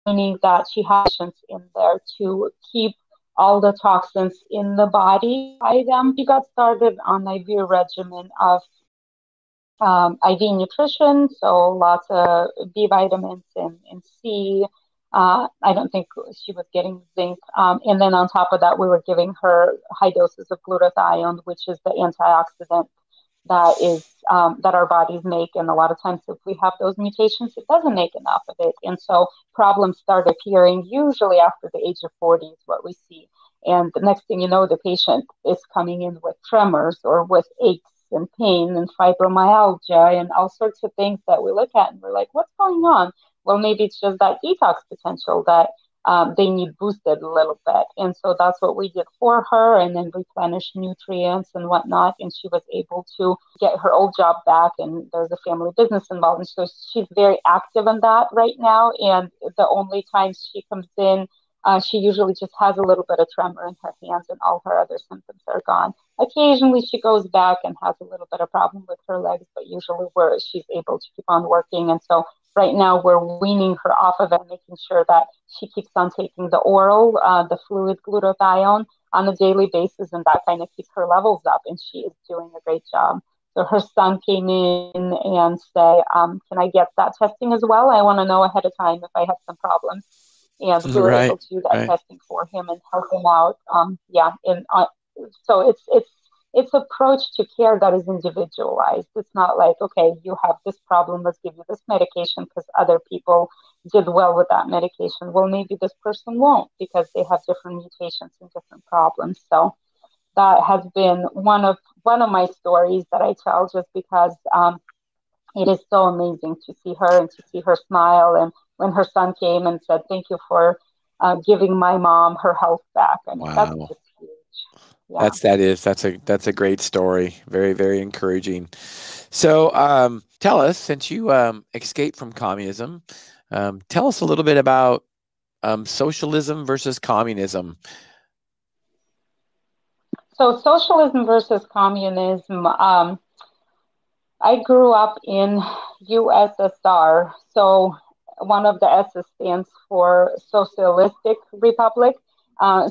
Speaker 2: meaning that she had patients in there to keep all the toxins in the body by them. She got started on an IV regimen of IV nutrition, so lots of B vitamins and C. I don't think she was getting zinc. And then on top of that, we were giving her high doses of glutathione, which is the antioxidant that our bodies make. And a lot of times if we have those mutations, it doesn't make enough of it. And so problems start appearing usually after the age of 40 is what we see. And the next thing you know, the patient is coming in with tremors or with aches and pain and fibromyalgia and all sorts of things that we look at and we're like, what's going on? Well, maybe it's just that detox potential that they need boosted a little bit. And so that's what we did for her, and then replenish nutrients and whatnot. And she was able to get her old job back, and there's a family business involved. And so she's very active in that right now. And the only time she comes in, she usually just has a little bit of tremor in her hands, and all her other symptoms are gone. Occasionally she goes back and has a little bit of problem with her legs, but usually she's able to keep on working. And so right now we're weaning her off of it, making sure that she keeps on taking the oral, the fluid glutathione on a daily basis, and that kind of keeps her levels up, and she is doing a great job. So her son came in and said, can I get that testing as well? I want to know ahead of time if I have some problems. And we were able to do that testing for him and help him out. So it's approach to care that is individualized. It's not like, okay, you have this problem, let's give you this medication because other people did well with that medication. Well, maybe this person won't because they have different mutations and different problems. So that has been one of my stories that I tell, just because it is so amazing to see her and to see her smile. And when her son came and said, thank you for giving my mom her health back. I mean, that's just huge. Yeah.
Speaker 1: That's a great story. Very, very encouraging. So tell us, since you escaped from communism, tell us a little bit about socialism versus communism.
Speaker 2: So socialism versus communism, I grew up in USSR. So one of the S's stands for Socialistic Republic.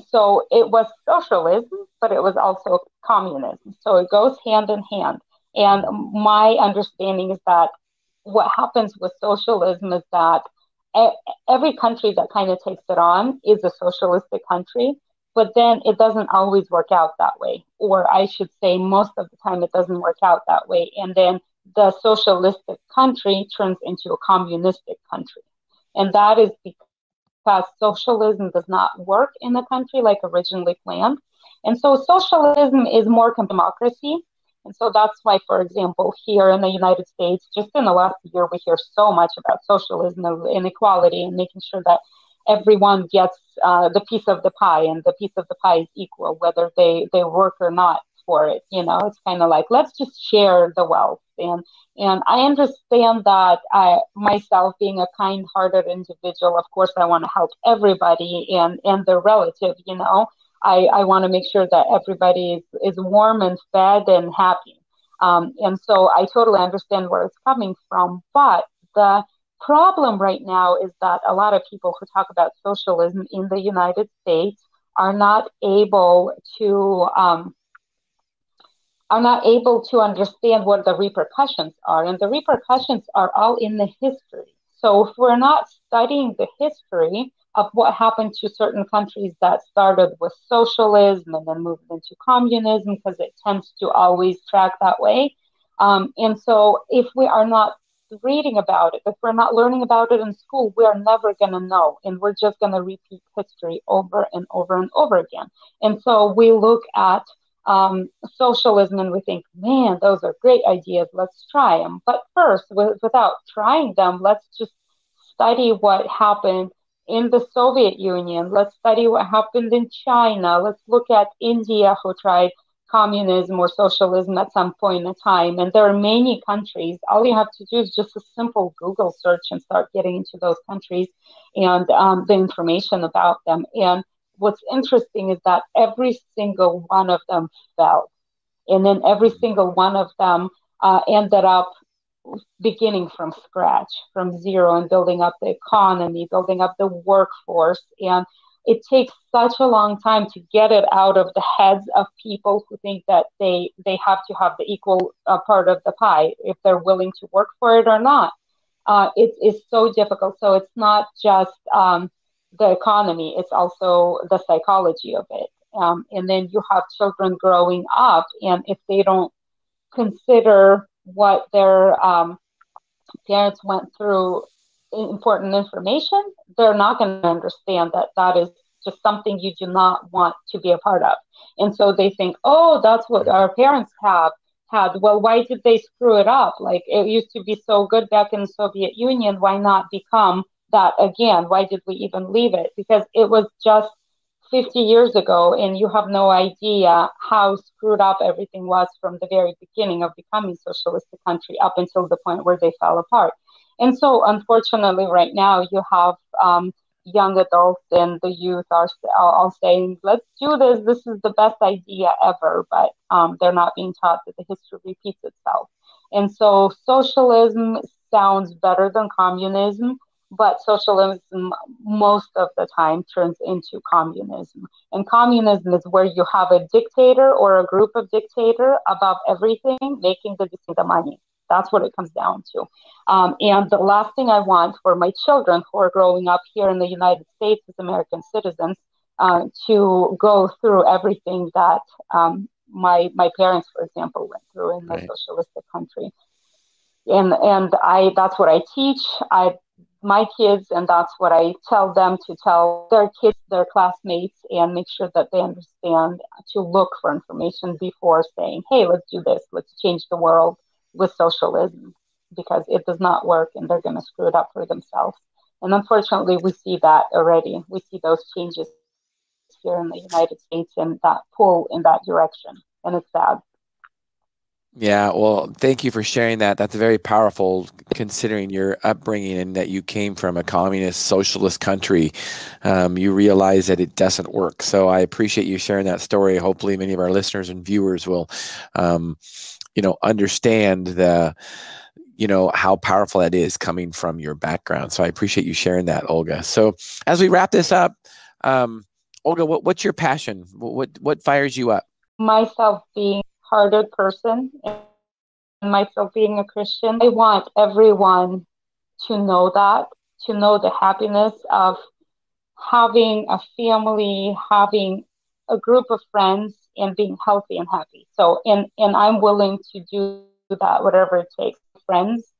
Speaker 2: So it was socialism, but it was also communism. So it goes hand in hand. And my understanding is that what happens with socialism is that every country that kind of takes it on is a socialistic country, but then it doesn't always work out that way. Or I should say most of the time it doesn't work out that way. And then the socialistic country turns into a communistic country. And that is because socialism does not work in the country like originally planned. And so socialism is more democracy. And so that's why, for example, here in the United States, just in the last year, we hear so much about socialism and inequality and making sure that everyone gets the piece of the pie, and the piece of the pie is equal, whether they work or not for it. You know, it's kind of like, let's just share the wealth. And I understand that myself being a kind-hearted individual, of course, I want to help everybody and their relative, you know. I want to make sure that everybody is warm and fed and happy. And so I totally understand where it's coming from. But the problem right now is that a lot of people who talk about socialism in the United States are not able to understand what the repercussions are. And the repercussions are all in the history. So if we're not studying the history of what happened to certain countries that started with socialism and then moved into communism, because it tends to always track that way. And so if we are not reading about it, if we're not learning about it in school, we are never going to know. And we're just going to repeat history over and over and over again. And so we look at socialism and we think, man, those are great ideas. Let's try them. But first, without trying them, let's just study what happened in the Soviet Union. Let's study what happened in China. Let's look at India, who tried communism or socialism at some point in time. And there are many countries. All you have to do is just a simple Google search and start getting into those countries and the information about them. And what's interesting is that every single one of them fell. And then every single one of them ended up beginning from scratch, from zero, and building up the economy, building up the workforce. And it takes such a long time to get it out of the heads of people who think that they have to have the equal part of the pie, if they're willing to work for it or not. It is so difficult. So it's not just the economy, it's also the psychology of it. And then you have children growing up, and if they don't consider what their parents went through, important information, they're not going to understand that that is just something you do not want to be a part of. And so they think, oh, that's what our parents had. Well, why did they screw it up? Like, it used to be so good back in the Soviet Union. Why not become that again? Why did we even leave it? Because it was just 50 years ago, and you have no idea how screwed up everything was from the very beginning of becoming a socialistic country up until the point where they fell apart. And so, unfortunately, right now, you have young adults and the youth are all saying, let's do this. This is the best idea ever. But they're not being taught that the history repeats itself. And so socialism sounds better than communism, but socialism most of the time turns into communism. And communism is where you have a dictator or a group of dictators above everything, making the money. That's what it comes down to. And the last thing I want for my children who are growing up here in the United States as American citizens to go through everything that my parents, for example, went through in the socialistic country. And that's what I teach my kids, and that's what I tell them to tell their kids, their classmates, and make sure that they understand to look for information before saying, hey, let's do this, let's change the world with socialism, because it does not work and they're going to screw it up for themselves. And unfortunately, we see that already. We see those changes here in the United States and that pull in that direction. And it's sad.
Speaker 1: Yeah, well, thank you for sharing that. That's very powerful, considering your upbringing and that you came from a communist socialist country. You realize that it doesn't work. So I appreciate you sharing that story. Hopefully many of our listeners and viewers will, understand how powerful that is coming from your background. So I appreciate you sharing that, Olga. So as we wrap this up, Olga, what's your passion? What fires you up?
Speaker 2: Myself being hearted person and myself being a Christian, I want everyone to know the happiness of having a family, having a group of friends, and being healthy and happy. So, and I'm willing to do that, whatever it takes. Friends,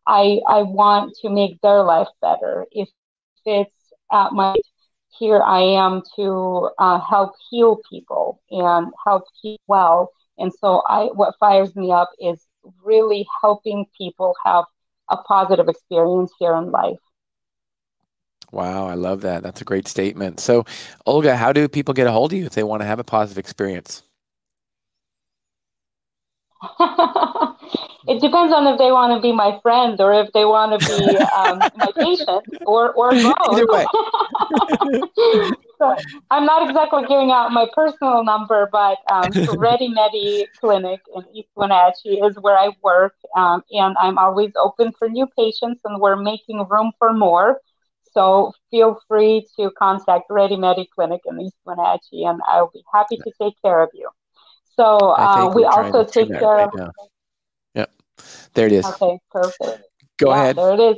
Speaker 2: I want to make their life better. If it's at my, here I am to help heal people and help keep well. And so what fires me up is really helping people have a positive experience here in life.
Speaker 1: Wow, I love that. That's a great statement. So, Olga, how do people get a hold of you if they want to have a positive experience?
Speaker 2: It depends on if they want to be my friend or if they want to be my patient or both.
Speaker 1: Either way.
Speaker 2: So I'm not exactly giving out my personal number, but Redimedi Clinic in East Wenatchee is where I work, and I'm always open for new patients, and we're making room for more. So feel free to contact Redimedi Clinic in East Wenatchee, and I'll be happy to take care of you. So we also take care of.
Speaker 1: Yep, there it is.
Speaker 2: Okay, perfect.
Speaker 1: Go ahead.
Speaker 2: There it is.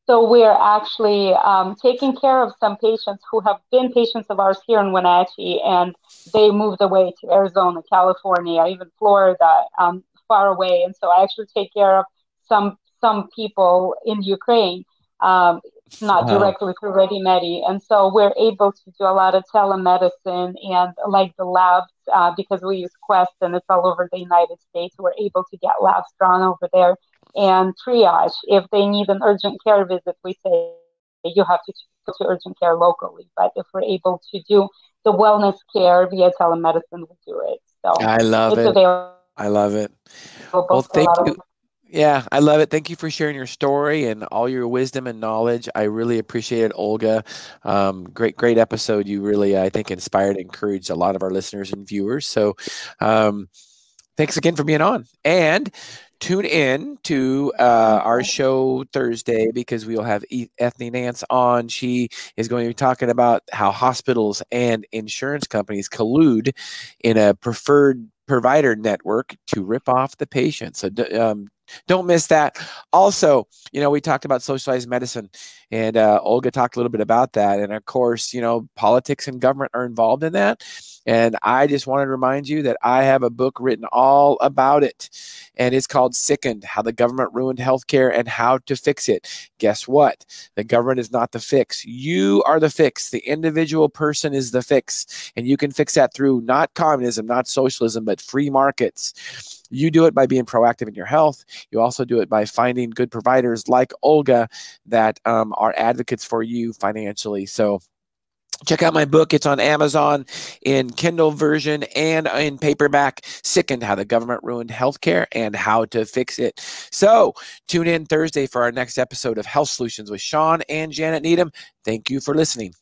Speaker 2: So we're actually taking care of some patients who have been patients of ours here in Wenatchee, and they moved away to Arizona, California, even Florida, far away. And so I actually take care of some people in Ukraine, not
Speaker 1: Wow.
Speaker 2: directly through Redimedi. And so we're able to do a lot of telemedicine and like the labs, because we use Quest and it's all over the United States. We're able to get labs drawn over there and triage. If they need an urgent care visit, we say you have to go to urgent care locally. But if we're able to do the wellness care via telemedicine, we do it. So
Speaker 1: I love
Speaker 2: it's
Speaker 1: it.
Speaker 2: available
Speaker 1: I love it. Well,
Speaker 2: for a
Speaker 1: thank
Speaker 2: lot of.
Speaker 1: you. Yeah, I love it. Thank you for sharing your story and all your wisdom and knowledge. I really appreciate it, Olga. Great episode. You really, I think, inspired and encouraged a lot of our listeners and viewers. So, um, thanks again for being on. And tune in to our show Thursday because we'll have Ethne Nance on. She is going to be talking about how hospitals and insurance companies collude in a preferred provider network to rip off the patient. So don't miss that. Also, we talked about socialized medicine, and Olga talked a little bit about that. And of course, politics and government are involved in that. And I just wanted to remind you that I have a book written all about it. And it's called Sickened, How the Government Ruined Healthcare and How to Fix It. Guess what? The government is not the fix. You are the fix. The individual person is the fix. And you can fix that through not communism, not socialism, but free markets. You do it by being proactive in your health. You also do it by finding good providers like Olga that are advocates for you financially. So check out my book. It's on Amazon in Kindle version and in paperback, Sickened, How the Government Ruined Healthcare and How to Fix It. So tune in Thursday for our next episode of Health Solutions with Shawn and Janet Needham. Thank you for listening.